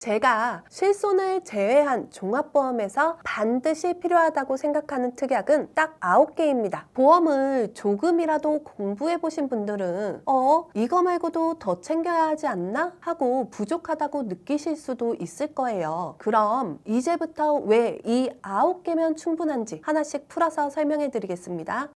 제가 실손을 제외한 종합보험에서 반드시 필요하다고 생각하는 특약은 딱 9개입니다. 보험을 조금이라도 공부해 보신 분들은 이거 말고도 더 챙겨야 하지 않나? 하고 부족하다고 느끼실 수도 있을 거예요. 그럼 이제부터 왜 이 9개면 충분한지 하나씩 풀어서 설명해 드리겠습니다.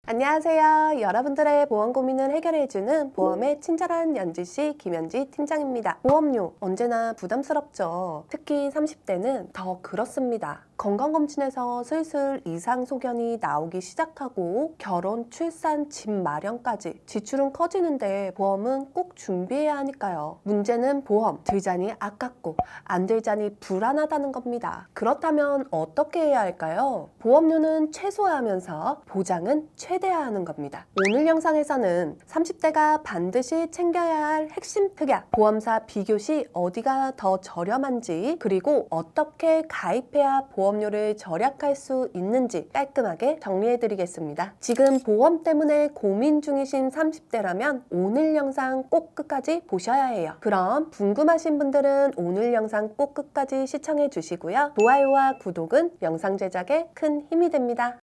안녕하세요. 여러분들의 보험 고민을 해결해주는 보험의 친절한 연지씨 김연지 팀장입니다. 보험료 언제나 부담스럽죠. 특히 30대는 더 그렇습니다. 건강검진에서 슬슬 이상 소견이 나오기 시작하고 결혼, 출산, 집 마련까지 지출은 커지는데 보험은 꼭 준비해야 하니까요. 문제는 보험 들자니 아깝고 안 들자니 불안하다는 겁니다. 그렇다면 어떻게 해야 할까요? 보험료는 최소화하면서 보장은 최대화하는 겁니다. 오늘 영상에서는 30대가 반드시 챙겨야 할 핵심 특약, 보험사 비교 시 어디가 더 저렴한지, 그리고 어떻게 가입해야 보험료를 절약할 수 있는지 깔끔하게 정리해 드리겠습니다. 지금 보험 때문에 고민 중이신 30대라면 오늘 영상 꼭 끝까지 보셔야 해요. 그럼 궁금하신 분들은 오늘 영상 꼭 끝까지 시청해 주시고요. 좋아요와 구독은 영상 제작에 큰 힘이 됩니다.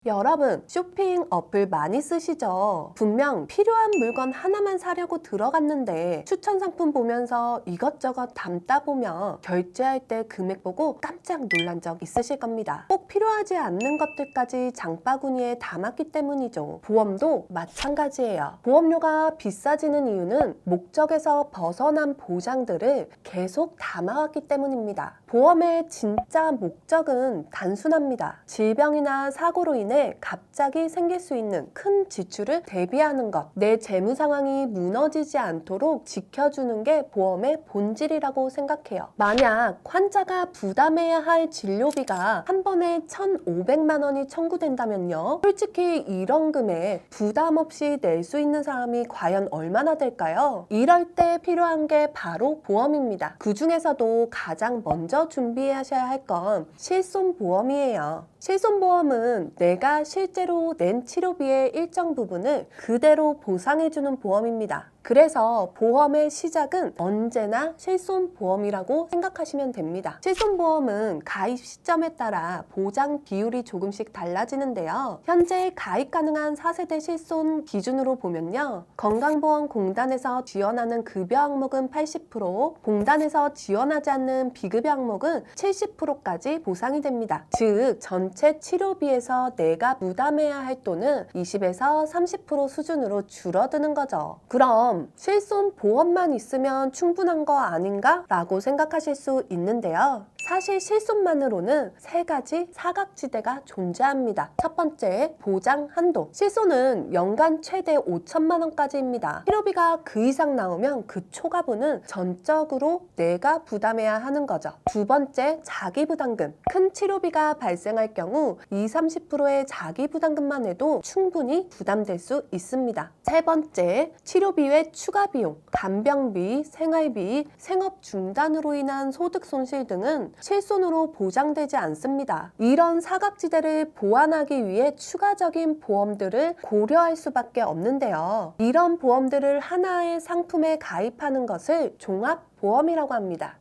여러분, 쇼핑 어플 많이 쓰시죠? 분명 필요한 물건 하나만 사려고 들어갔는데 추천 상품 보면서 이것저것 담다 보면 결제할 때 금액 보고 깜짝 놀란 적 있으실 겁니다. 꼭 필요하지 않는 것들까지 장바구니에 담았기 때문이죠. 보험도 마찬가지예요. 보험료가 비싸지는 이유는 목적에서 벗어난 보장들을 계속 담아왔기 때문입니다. 보험의 진짜 목적은 단순합니다. 질병이나 사고로 인해 갑자기 생길 수 있는 큰 지출을 대비하는 것, 내 재무 상황이 무너지지 않도록 지켜주는 게 보험의 본질이라고 생각해요. 만약 환자가 부담해야 할 진료비가 한 번에 1,500만 원이 청구된다면요. 솔직히 이런 금액 부담 없이 낼 수 있는 사람이 과연 얼마나 될까요? 이럴 때 필요한 게 바로 보험입니다. 그 중에서도 가장 먼저 준비하셔야 할 건 실손보험이에요. 실손보험은 내가 실제로 낸 치료비의 일정 부분을 그대로 보상해주는 보험입니다. 그래서 보험의 시작은 언제나 실손보험이라고 생각하시면 됩니다. 실손보험은 가입 시점에 따라 보장 비율이 조금씩 달라지는데요. 현재 가입 가능한 4세대 실손 기준으로 보면요. 건강보험공단에서 지원하는 급여 항목은 80%, 공단에서 지원하지 않는 비급여 항목은 70%까지 보상이 됩니다. 즉, 전체 치료비에서 내가 부담해야 할 돈은 20에서 30% 수준으로 줄어드는 거죠. 그럼 실손 보험만 있으면 충분한 거 아닌가? 라고 생각하실 수 있는데요. 사실 실손만으로는 3가지 사각지대가 존재합니다. 첫 번째, 보장 한도. 실손은 연간 최대 5천만 원까지입니다. 치료비가 그 이상 나오면 그 초과분은 전적으로 내가 부담해야 하는 거죠. 두 번째, 자기부담금. 큰 치료비가 발생할 경우 20-30%의 자기부담금만 해도 충분히 부담될 수 있습니다. 세 번째, 치료비 외 추가 비용, 간병비, 생활비, 생업 중단으로 인한 소득 손실 등은 실손으로 보장되지 않습니다. 이런 사각지대를 보완하기 위해 추가적인 보험들을 고려할 수밖에 없는데요. 이런 보험들을 하나의 상품에 가입하는 것을 종합보험이라고 합니다.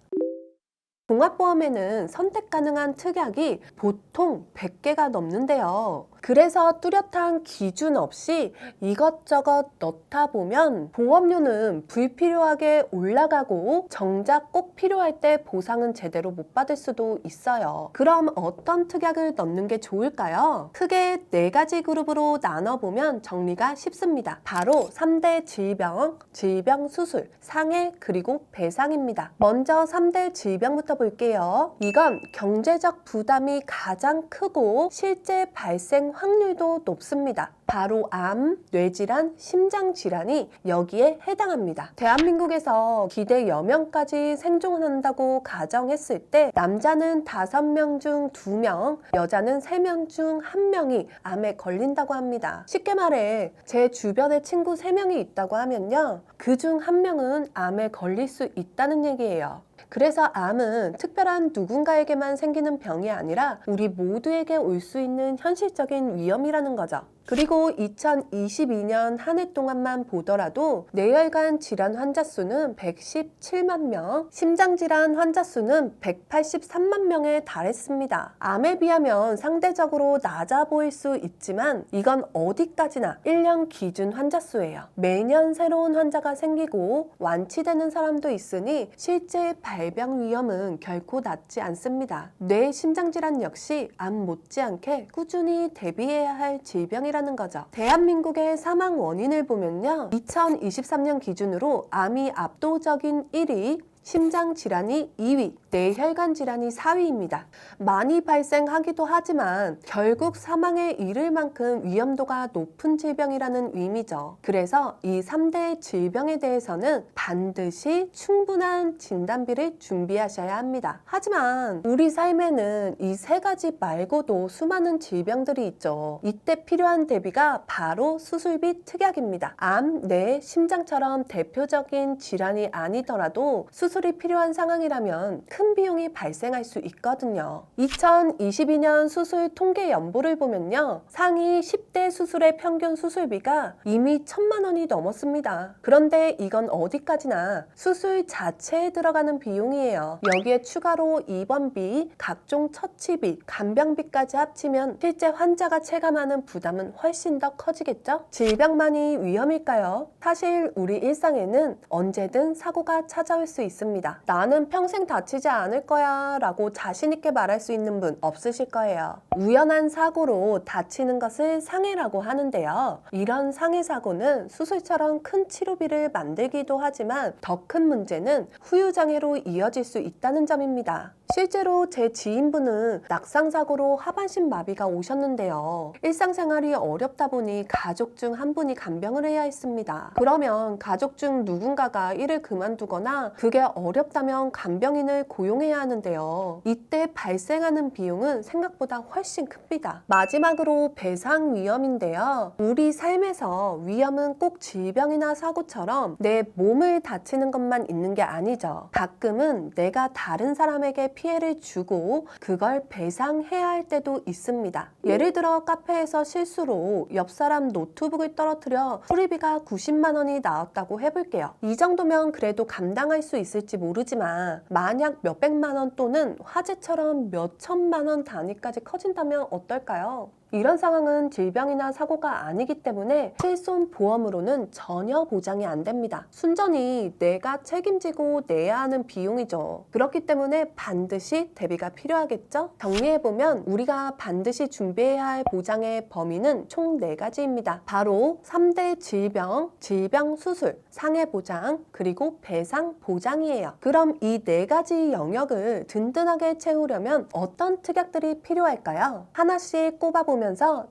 종합보험에는 선택 가능한 특약이 보통 100개가 넘는데요. 그래서 뚜렷한 기준 없이 이것저것 넣다 보면 보험료는 불필요하게 올라가고 정작 꼭 필요할 때 보상은 제대로 못 받을 수도 있어요. 그럼 어떤 특약을 넣는 게 좋을까요? 크게 4가지 그룹으로 나눠보면 정리가 쉽습니다. 바로 3대 질병, 질병 수술, 상해, 그리고 배상입니다. 먼저 3대 질병부터 볼게요. 이건 경제적 부담이 가장 크고 실제 발생 확률도 높습니다. 바로 암, 뇌질환, 심장질환이 여기에 해당합니다. 대한민국에서 기대 여명까지 생존한다고 가정했을 때 남자는 5명 중 2명, 여자는 3명 중 1명이 암에 걸린다고 합니다. 쉽게 말해 제 주변에 친구 3명이 있다고 하면요. 그중 1명은 암에 걸릴 수 있다는 얘기예요. 그래서 암은 특별한 누군가에게만 생기는 병이 아니라 우리 모두에게 올 수 있는 현실적인 위험이라는 거죠. 그리고 2022년 한 해 동안만 보더라도 뇌혈관 질환 환자 수는 117만 명, 심장질환 환자 수는 183만 명에 달했습니다. 암에 비하면 상대적으로 낮아 보일 수 있지만 이건 어디까지나 1년 기준 환자 수예요. 매년 새로운 환자가 생기고 완치되는 사람도 있으니 실제 발병 위험은 결코 낮지 않습니다. 뇌 심장질환 역시 암 못지않게 꾸준히 대비해야 할 질병이라는 거죠. 대한민국의 사망 원인을 보면요, 2023년 기준으로 암이 압도적인 1위, 심장질환이 2위, 뇌혈관 질환이 4위입니다. 많이 발생하기도 하지만 결국 사망에 이를 만큼 위험도가 높은 질병이라는 의미죠. 그래서 이 3대 질병에 대해서는 반드시 충분한 진단비를 준비하셔야 합니다. 하지만 우리 삶에는 이 세 가지 말고도 수많은 질병들이 있죠. 이때 필요한 대비가 바로 수술비 특약입니다. 암, 뇌, 심장처럼 대표적인 질환이 아니더라도 수술이 필요한 상황이라면 큰 비용이 발생할 수 있거든요. 2022년 수술 통계 연보를 보면요, 상위 10대 수술의 평균 수술비가 이미 1,000만 원이 넘었습니다. 그런데 이건 어디까지나 수술 자체에 들어가는 비용이에요. 여기에 추가로 입원비, 각종 처치비, 간병비까지 합치면 실제 환자가 체감하는 부담은 훨씬 더 커지겠죠? 질병만이 위험일까요? 사실 우리 일상에는 언제든 사고가 찾아올 수 있습니다. 나는 평생 다치지 않을 거야 라고 자신있게 말할 수 있는 분 없으실 거예요. 우연한 사고로 다치는 것을 상해라고 하는데요. 이런 상해 사고는 수술처럼 큰 치료비를 만들기도 하지만 더 큰 문제는 후유장애로 이어질 수 있다는 점입니다. 실제로 제 지인분은 낙상사고로 하반신 마비가 오셨는데요. 일상생활이 어렵다 보니 가족 중 한 분이 간병을 해야 했습니다. 그러면 가족 중 누군가가 일을 그만두거나 그게 어렵다면 간병인을 고용해야 하는데요. 이때 발생하는 비용은 생각보다 훨씬 큽니다. 마지막으로 배상 위험인데요. 우리 삶에서 위험은 꼭 질병이나 사고처럼 내 몸을 다치는 것만 있는 게 아니죠. 가끔은 내가 다른 사람에게 피해를 주고 그걸 배상해야 할 때도 있습니다. 예를 들어 카페에서 실수로 옆 사람 노트북을 떨어뜨려 수리비가 90만 원이 나왔다고 해볼게요. 이 정도면 그래도 감당할 수 있을지 모르지만 만약 몇백만 원 또는 화재처럼 몇천만 원 단위까지 커진다면 어떨까요? 이런 상황은 질병이나 사고가 아니기 때문에 실손 보험으로는 전혀 보장이 안 됩니다. 순전히 내가 책임지고 내야 하는 비용이죠. 그렇기 때문에 반드시 대비가 필요하겠죠? 정리해보면 우리가 반드시 준비해야 할 보장의 범위는 총 4가지입니다. 바로 3대 질병, 질병 수술, 상해 보장, 그리고 배상 보장이에요. 그럼 이 4가지 영역을 든든하게 채우려면 어떤 특약들이 필요할까요? 하나씩 꼽아보면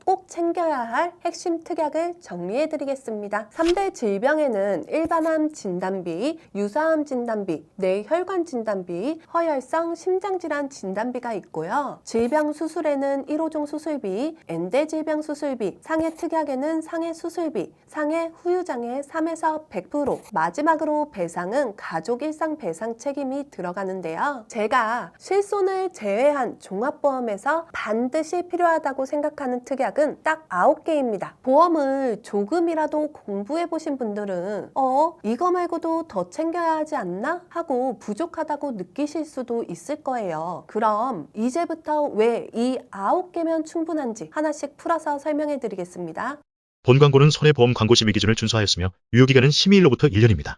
꼭 챙겨야 할 핵심 특약을 정리해 드리겠습니다. 3대 질병에는 일반암 진단비, 유사암 진단비, 뇌혈관 진단비, 허혈성 심장질환 진단비가 있고요. 질병 수술에는 1호종 수술비, 엔대 질병 수술비, 상해 특약에는 상해 수술비, 상해 후유장애 3에서 100%, 마지막으로 배상은 가족 일상 배상 책임이 들어가는데요. 제가 실손을 제외한 종합보험에서 반드시 필요하다고 생각하는 특약은 딱 9개입니다. 보험을 조금이라도 공부해 보신 분들은 이거 말고도 더 챙겨야 하지 않나? 하고 부족하다고 느끼실 수도 있을 거예요. 그럼 이제부터 왜 이 9개면 충분한지 하나씩 풀어서 설명해 드리겠습니다. 본 광고는 손해보험 광고 심의 기준을 준수하였으며 유효기간은 심의일로부터 1년입니다.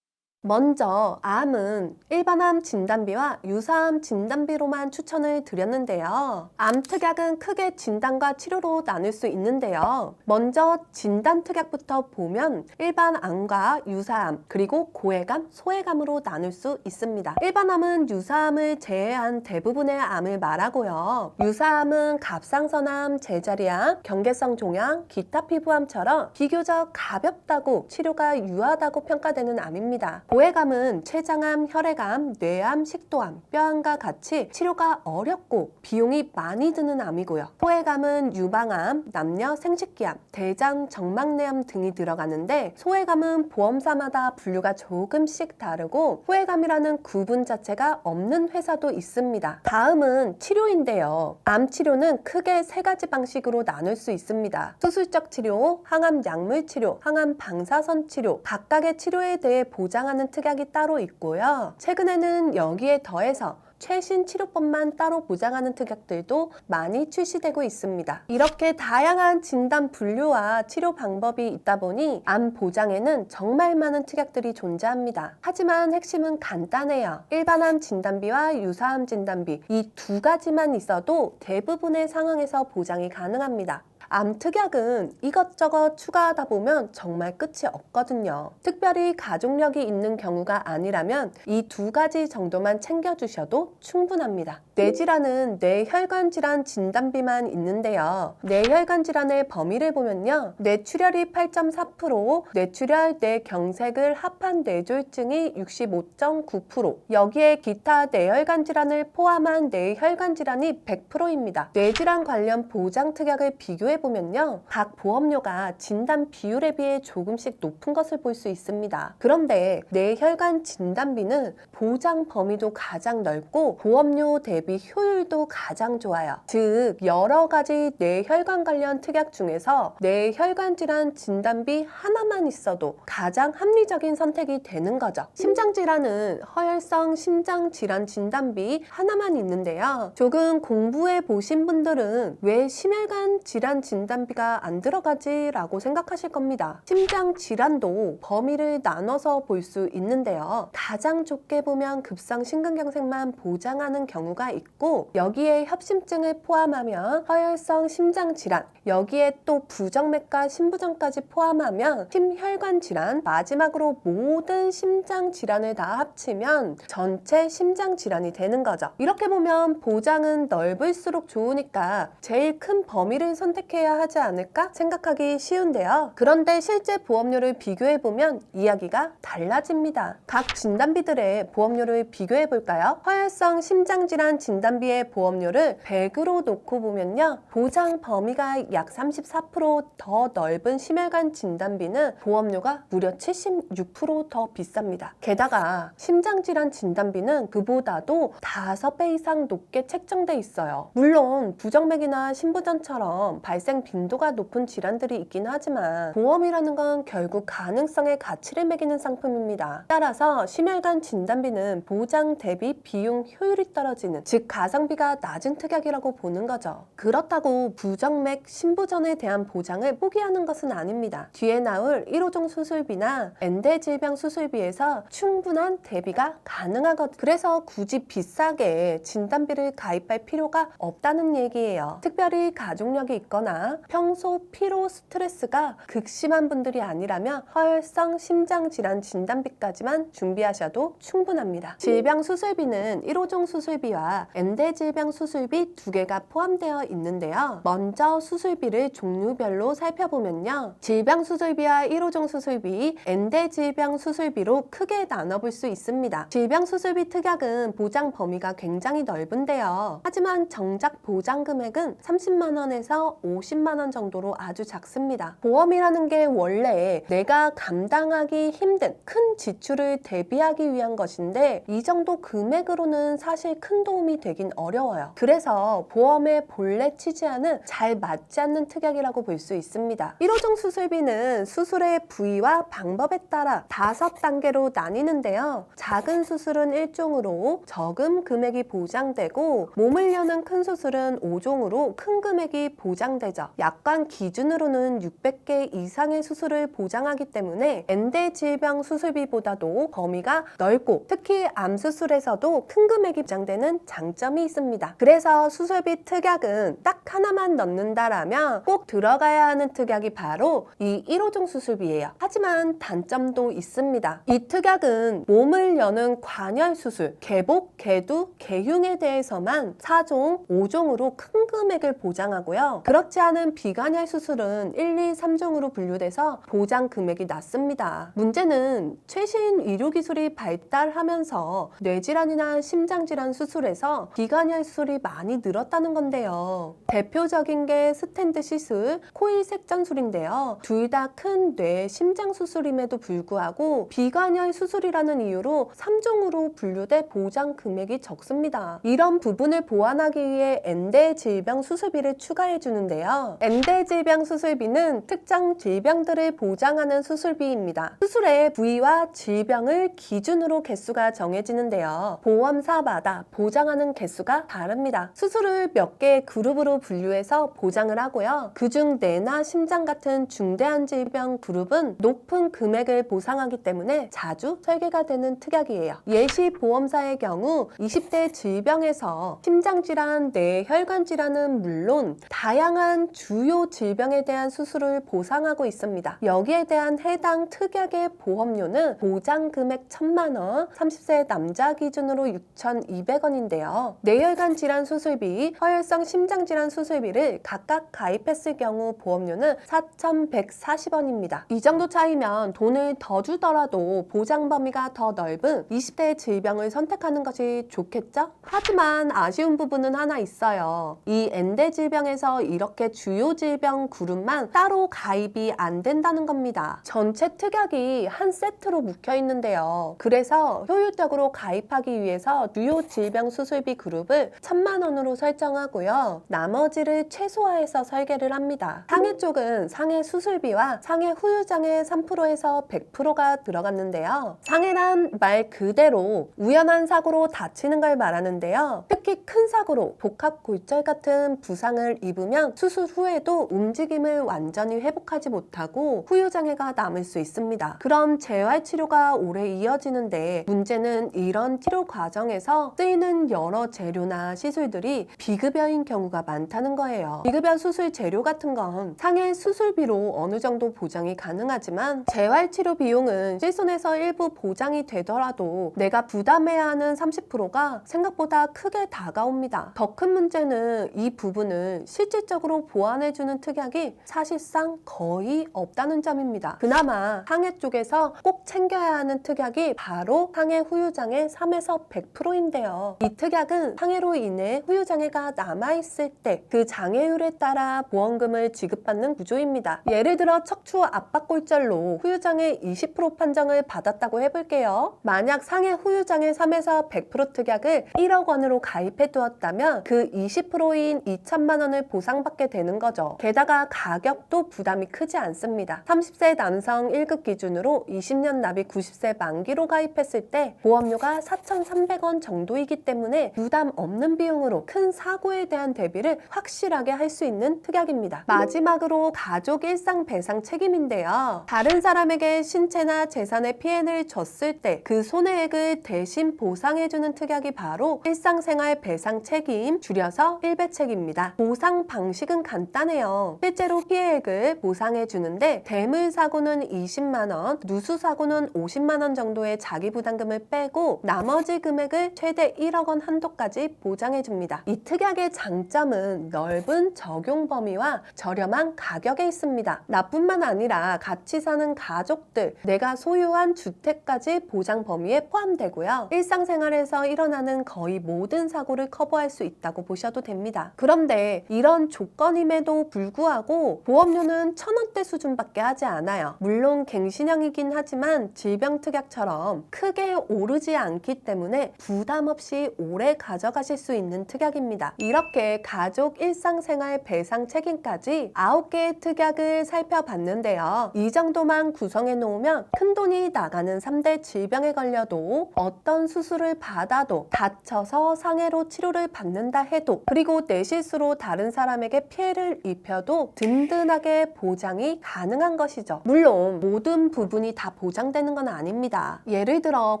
먼저 암은 일반암 진단비와 유사암 진단비로만 추천을 드렸는데요. 암 특약은 크게 진단과 치료로 나눌 수 있는데요. 먼저 진단 특약부터 보면 일반 암과 유사암, 그리고 고해감, 소해감으로 나눌 수 있습니다. 일반암은 유사암을 제외한 대부분의 암을 말하고요. 유사암은 갑상선암, 제자리암, 경계성 종양, 기타 피부암처럼 비교적 가볍다고 치료가 유하다고 평가되는 암입니다. 고해감은 췌장암, 혈액암, 뇌암, 식도암, 뼈암과 같이 치료가 어렵고 비용이 많이 드는 암이고요. 소해감은 유방암, 남녀 생식기암, 대장 정막내암 등이 들어가는데 소해감은 보험사마다 분류가 조금씩 다르고 소해감이라는 구분 자체가 없는 회사도 있습니다. 다음은 치료인데요. 암 치료는 크게 세 가지 방식으로 나눌 수 있습니다. 수술적 치료, 항암 약물 치료, 항암 방사선 치료, 각각의 치료에 대해 보장하는 특약이 따로 있고요. 최근에는 여기에 더해서 최신 치료법만 따로 보장하는 특약들도 많이 출시되고 있습니다. 이렇게 다양한 진단 분류와 치료 방법이 있다 보니 암 보장에는 정말 많은 특약들이 존재합니다. 하지만 핵심은 간단해요. 일반암 진단비와 유사암 진단비 이 두 가지만 있어도 대부분의 상황에서 보장이 가능합니다. 암 특약은 이것저것 추가하다 보면 정말 끝이 없거든요. 특별히 가족력이 있는 경우가 아니라면 이 두 가지 정도만 챙겨주셔도 충분합니다. 뇌질환은 뇌혈관 질환 진단비만 있는데요. 뇌혈관 질환의 범위를 보면요. 뇌출혈이 8.4%, 뇌출혈, 뇌경색을 합한 뇌졸중이 65.9%, 여기에 기타 뇌혈관 질환을 포함한 뇌혈관 질환이 100%입니다. 뇌질환 관련 보장 특약을 비교해 보면요. 각 보험료가 진단 비율에 비해 조금씩 높은 것을 볼 수 있습니다. 그런데 뇌혈관 진단비는 보장 범위도 가장 넓고 보험료 대비 효율도 가장 좋아요. 즉 여러 가지 뇌혈관 관련 특약 중에서 뇌혈관 질환 진단비 하나만 있어도 가장 합리적인 선택이 되는 거죠. 심장질환은 허혈성 심장질환 진단비 하나만 있는데요. 조금 공부해 보신 분들은 왜 심혈관 질환 진단비가 안 들어가지? 라고 생각하실 겁니다. 심장 질환도 범위를 나눠서 볼 수 있는데요. 가장 좁게 보면 급성 심근경색만 보장하는 경우가 있고 여기에 협심증을 포함하면 허혈성 심장 질환, 여기에 또 부정맥과 심부전까지 포함하면 심혈관 질환, 마지막으로 모든 심장 질환을 다 합치면 전체 심장 질환이 되는 거죠. 이렇게 보면 보장은 넓을수록 좋으니까 제일 큰 범위를 선택해야 하지 않을까 생각하기 쉬운데요. 그런데 실제 보험료를 비교해보면 이야기가 달라집니다. 각 진단비들의 보험료를 비교해볼까요? 허혈성 심장질환 진단비의 보험료를 100으로 놓고 보면요. 보장 범위가 약 34% 더 넓은 심혈관 진단비는 보험료가 무려 76% 더 비쌉니다. 게다가 심장질환 진단비는 그보다도 5배 이상 높게 책정돼 있어요. 물론 부정맥이나 심부전처럼 발생 빈도가 높은 질환들이 있긴 하지만 보험이라는 건 결국 가능성의 가치를 매기는 상품입니다. 따라서 심혈관 진단비는 보장 대비 비용 효율이 떨어지는, 즉 가성비가 낮은 특약이라고 보는 거죠. 그렇다고 부정맥, 심부전에 대한 보장을 포기하는 것은 아닙니다. 뒤에 나올 1호종 수술비나 엔대 질병 수술비에서 충분한 대비가 가능하거든요. 그래서 굳이 비싸게 진단비를 가입할 필요가 없다는 얘기예요. 특별히 가족력이 있거나 평소 피로 스트레스가 극심한 분들이 아니라면 허혈성 심장질환 진단비까지만 준비하셔도 충분합니다. 질병 수술비는 1호종 수술비와 엔대 질병 수술비 두 개가 포함되어 있는데요. 먼저 수술비를 종류별로 살펴보면요. 질병 수술비와 1호종 수술비, 엔대 질병 수술비로 크게 나눠볼 수 있습니다. 질병 수술비 특약은 보장 범위가 굉장히 넓은데요. 하지만 정작 보장 금액은 30만 원에서 50만 원 정도로 아주 작습니다. 보험이라는 게 원래 내가 감당하기 힘든 큰 지출을 대비하기 위한 것인데 이 정도 금액으로는 사실 큰 도움이 되긴 어려워요. 그래서 보험의 본래 취지와는 잘 맞지 않는 특약이라고 볼 수 있습니다. 1호종 수술비는 수술의 부위와 방법에 따라 5단계로 나뉘는데요. 작은 수술은 1종으로 적은 금액이 보장되고 몸을 여는 큰 수술은 5종으로 큰 금액이 보장되죠. 약관 기준으로는 600개 이상의 수술을 보장하기 때문에 엔대 질병 수술비보다도 범위가 넓고 특히 암 수술에서도 큰 금액이 보장되는 장점이 있습니다. 그래서 수술비 특약은 딱 하나만 넣는다라면 꼭 들어가야 하는 특약이 바로 이 1호종 수술비예요. 하지만 단점도 있습니다. 이 특약은 몸을 여는 관열 수술, 개복, 개두, 개흉에 대해서만 4종, 5종으로 큰 금액을 보장하고요. 그렇지 존재하는 비관혈 수술은 1, 2, 3종으로 분류돼서 보장 금액이 낮습니다. 문제는 최신 의료기술이 발달하면서 뇌질환이나 심장질환 수술에서 비관혈 수술이 많이 늘었다는 건데요. 대표적인 게 스텐트 시술, 코일 색전술인데요. 둘 다 큰 뇌 심장 수술임에도 불구하고 비관혈 수술이라는 이유로 3종으로 분류돼 보장 금액이 적습니다. 이런 부분을 보완하기 위해 엔대 질병 수술비를 추가해 주는데요. 엔대 질병 수술비는 특정 질병들을 보장하는 수술비입니다. 수술의 부위와 질병을 기준으로 개수가 정해지는데요. 보험사마다 보장하는 개수가 다릅니다. 수술을 몇 개의 그룹으로 분류해서 보장을 하고요. 그중 뇌나 심장 같은 중대한 질병 그룹은 높은 금액을 보상하기 때문에 자주 설계가 되는 특약이에요. 예시 보험사의 경우 20대 질병에서 심장질환, 뇌혈관질환은 물론 다양한 주요 질병에 대한 수술을 보상하고 있습니다. 여기에 대한 해당 특약의 보험료는 보장 금액 1,000만 원, 30세 남자 기준으로 6,200원인데요. 뇌혈관 질환 수술비, 허혈성 심장질환 수술비를 각각 가입했을 경우 보험료는 4,140원입니다. 이 정도 차이면 돈을 더 주더라도 보장 범위가 더 넓은 20대 질병을 선택하는 것이 좋겠죠? 하지만 아쉬운 부분은 하나 있어요. 이 엔대 질병에서 이렇게 주요 질병 그룹만 따로 가입이 안 된다는 겁니다. 전체 특약이 한 세트로 묶여 있는데요. 그래서 효율적으로 가입하기 위해서 주요 질병 수술비 그룹을 1,000만 원으로 설정하고요. 나머지를 최소화해서 설계를 합니다. 상해 쪽은 상해 수술비와 상해 후유장애 3%에서 100%가 들어갔는데요. 상해란 말 그대로 우연한 사고로 다치는 걸 말하는데요. 특히 큰 사고로 복합골절 같은 부상을 입으면 수술 후에도 움직임을 완전히 회복하지 못하고 후유장애가 남을 수 있습니다. 그럼 재활치료가 오래 이어지는데 문제는 이런 치료 과정에서 쓰이는 여러 재료나 시술들이 비급여인 경우가 많다는 거예요. 비급여 수술 재료 같은 건 상해 수술비로 어느 정도 보장이 가능하지만 재활치료 비용은 실손에서 일부 보장이 되더라도 내가 부담해야 하는 30%가 생각보다 크게 다가옵니다. 더 큰 문제는 이 부분을 실질적으로 보완해주는 특약이 사실상 거의 없다는 점입니다. 그나마 상해 쪽에서 꼭 챙겨야 하는 특약이 바로 상해 후유장애 3에서 100%인데요. 이 특약은 상해로 인해 후유장애가 남아있을 때 그 장애율에 따라 보험금을 지급받는 구조입니다. 예를 들어 척추 압박골절로 후유장애 20% 판정을 받았다고 해볼게요. 만약 상해 후유장애 3에서 100% 특약을 1억 원으로 가입해 두었다면 그 20%인 2천만 원을 보상받게 되는 거죠. 게다가 가격도 부담이 크지 않습니다. 30세 남성 1급 기준으로 20년 납입 90세 만기로 가입했을 때 보험료가 4,300원 정도이기 때문에 부담 없는 비용으로 큰 사고에 대한 대비를 확실하게 할 수 있는 특약입니다. 마지막으로 가족 일상 배상 책임인데요. 다른 사람에게 신체나 재산에 피해를 줬을 때 그 손해액을 대신 보상해주는 특약이 바로 일상생활 배상 책임, 줄여서 일배책입니다. 보상 방식은 간단해요. 실제로 피해액을 보상해주는데 대물사고는 20만 원, 누수사고는 50만 원 정도의 자기부담금을 빼고 나머지 금액을 최대 1억 원 한도까지 보장해줍니다. 이 특약의 장점은 넓은 적용 범위와 저렴한 가격에 있습니다. 나뿐만 아니라 같이 사는 가족들, 내가 소유한 주택까지 보장 범위에 포함되고요. 일상생활에서 일어나는 거의 모든 사고를 커버할 수 있다고 보셔도 됩니다. 그런데 이런 조건임에도 불구하고 보험료는 1,000원대 수준밖에 하지 않아요. 물론 갱신형이긴 하지만 질병특약처럼 크게 오르지 않기 때문에 부담 없이 오래 가져가실 수 있는 특약입니다. 이렇게 가족 일상생활 배상 책임까지 9개의 특약을 살펴봤는데요. 이 정도만 구성해 놓으면 큰돈이 나가는 3대 질병에 걸려도 어떤 수술을 받아도 다쳐서 상해로 치료를 받는다 해도 그리고 내 실수로 다른 사람에게 피해를 입혀도 든든하게 보장이 가능한 것이죠. 물론 모든 부분이 다 보장되는 건 아닙니다. 예를 들어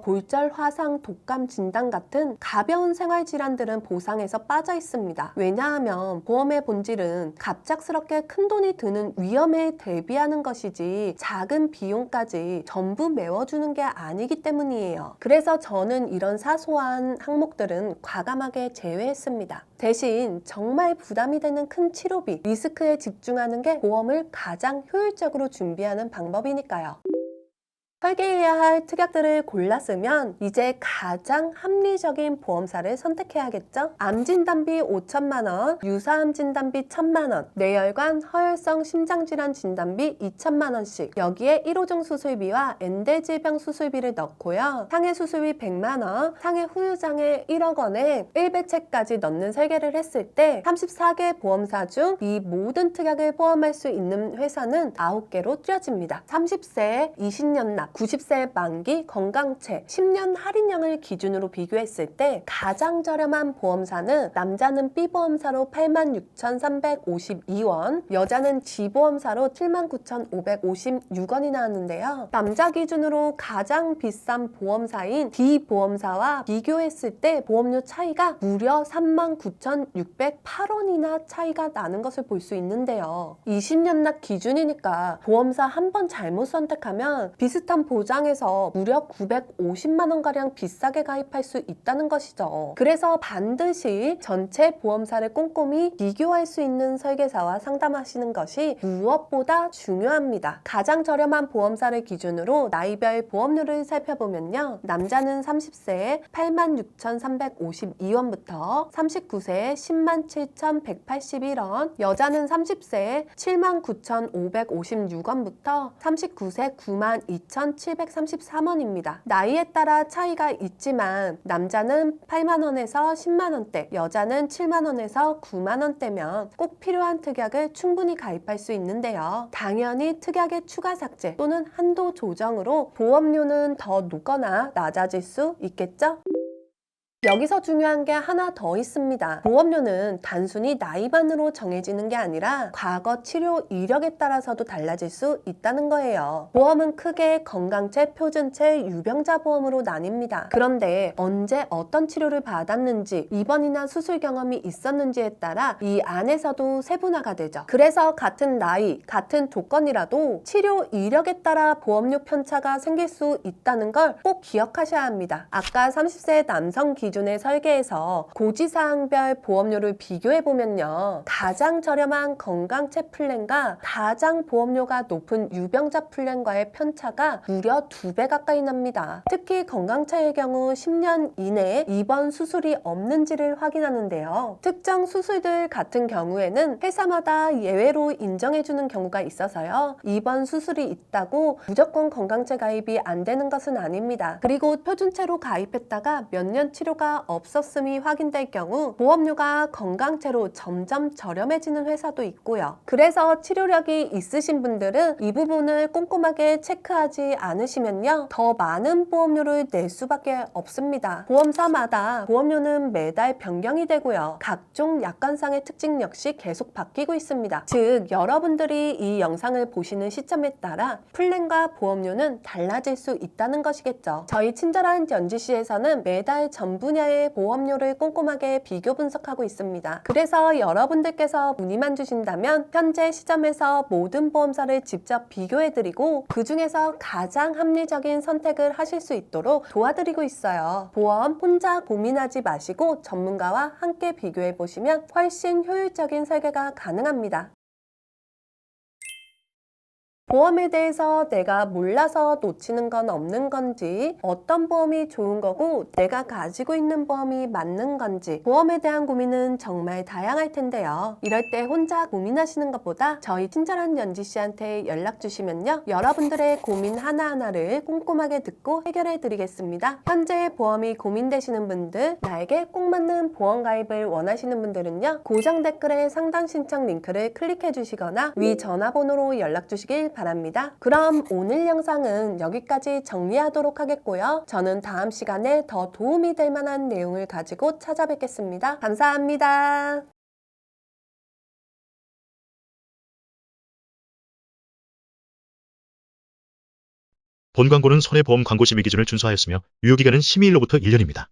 골절, 화상, 독감 진단 같은 가벼운 생활질환들은 보상에서 빠져 있습니다. 왜냐하면 보험의 본질은 갑작스럽게 큰돈이 드는 위험에 대비하는 것이지 작은 비용까지 전부 메워주는 게 아니기 때문이에요. 그래서 저는 이런 사소한 항목들은 과감하게 제외했습니다. 대신 정말 부담이 되는 큰 치료비, 리스크에 집중하는 게 보험을 가장 효율적으로 준비하는 방법이니까요. 설계해야 할 특약들을 골랐으면 이제 가장 합리적인 보험사를 선택해야겠죠? 암 진단비 5천만 원, 유사암 진단비 1천만 원, 뇌혈관, 허혈성 심장질환 진단비 2천만 원씩, 여기에 1호종 수술비와 엔대 질병 수술비를 넣고요. 상해 수술비 100만 원, 상해 후유장애 1억 원에 1배체까지 넣는 설계를 했을 때 34개 보험사 중 이 모든 특약을 포함할 수 있는 회사는 9개로 줄여집니다. 30세, 20년 납, 90세 만기, 건강체, 10년 할인량을 기준으로 비교했을 때 가장 저렴한 보험사는 남자는 B보험사로 86,352원, 여자는 G보험사로 79,556원이 나왔는데요. 남자 기준으로 가장 비싼 보험사인 D보험사와 비교했을 때 보험료 차이가 무려 39,608원이나 차이가 나는 것을 볼 수 있는데요. 20년 납 기준이니까 보험사 한 번 잘못 선택하면 비슷한 보장에서 무려 950만 원가량 비싸게 가입할 수 있다는 것이죠. 그래서 반드시 전체 보험사를 꼼꼼히 비교할 수 있는 설계사와 상담하시는 것이 무엇보다 중요합니다. 가장 저렴한 보험사를 기준으로 나이별 보험료를 살펴보면요. 남자는 30세에 86,352원부터 39세에 107,181원, 여자는 30세에 79,556원부터 39세 92,733원입니다. 나이에 따라 차이가 있지만 남자는 8만원에서 10만원대, 여자는 7만원에서 9만원대면 꼭 필요한 특약을 충분히 가입할 수 있는데요. 당연히 특약의 추가 삭제 또는 한도 조정으로 보험료는 더 높거나 낮아질 수 있겠죠? 여기서 중요한 게 하나 더 있습니다. 보험료는 단순히 나이만으로 정해지는 게 아니라 과거 치료 이력에 따라서도 달라질 수 있다는 거예요. 보험은 크게 건강체, 표준체, 유병자 보험으로 나뉩니다. 그런데 언제 어떤 치료를 받았는지, 입원이나 수술 경험이 있었는지에 따라 이 안에서도 세분화가 되죠. 그래서 같은 나이, 같은 조건이라도 치료 이력에 따라 보험료 편차가 생길 수 있다는 걸 꼭 기억하셔야 합니다. 아까 30세 남성 기준의 설계에서 고지사항별 보험료를 비교해보면요. 가장 저렴한 건강체 플랜과 가장 보험료가 높은 유병자 플랜과의 편차가 무려 2배 가까이 납니다. 특히 건강체의 경우 10년 이내에 입원 수술이 없는지를 확인하는데요. 특정 수술들 같은 경우에는 회사마다 예외로 인정해주는 경우가 있어서요. 입원 수술이 있다고 무조건 건강체 가입이 안 되는 것은 아닙니다. 그리고 표준체로 가입했다가 몇 년 치료가 없었음이 확인될 경우 보험료가 건강체로 점점 저렴해지는 회사도 있고요. 그래서 치료력이 있으신 분들은 이 부분을 꼼꼼하게 체크하지 않으시면요. 더 많은 보험료를 낼 수밖에 없습니다. 보험사마다 보험료는 매달 변경이 되고요. 각종 약관상의 특징 역시 계속 바뀌고 있습니다. 즉, 여러분들이 이 영상을 보시는 시점에 따라 플랜과 보험료는 달라질 수 있다는 것이겠죠. 저희 친절한 연지씨에서는 매달 전 분야의 보험료를 꼼꼼하게 비교 분석하고 있습니다. 그래서 여러분들께서 문의만 주신다면 현재 시점에서 모든 보험사를 직접 비교해드리고 그 중에서 가장 합리적인 선택을 하실 수 있도록 도와드리고 있어요. 보험 혼자 고민하지 마시고 전문가와 함께 비교해보시면 훨씬 효율적인 설계가 가능합니다. 보험에 대해서 내가 몰라서 놓치는 건 없는 건지, 어떤 보험이 좋은 거고 내가 가지고 있는 보험이 맞는 건지, 보험에 대한 고민은 정말 다양할 텐데요. 이럴 때 혼자 고민하시는 것보다 저희 친절한 연지씨한테 연락 주시면요. 여러분들의 고민 하나하나를 꼼꼼하게 듣고 해결해 드리겠습니다. 현재 보험이 고민되시는 분들, 나에게 꼭 맞는 보험 가입을 원하시는 분들은요. 고정 댓글에 상담 신청 링크를 클릭해 주시거나 위 전화번호로 연락 주시길 바랍니다. 그럼 오늘 영상은 여기까지 정리하도록 하겠고요. 저는 다음 시간에 더 도움이 될 만한 내용을 가지고 찾아뵙겠습니다. 감사합니다. 본 광고는 손해보험 광고 심의 기준을 준수하였으며 유효기간은 심의일로부터 1년입니다.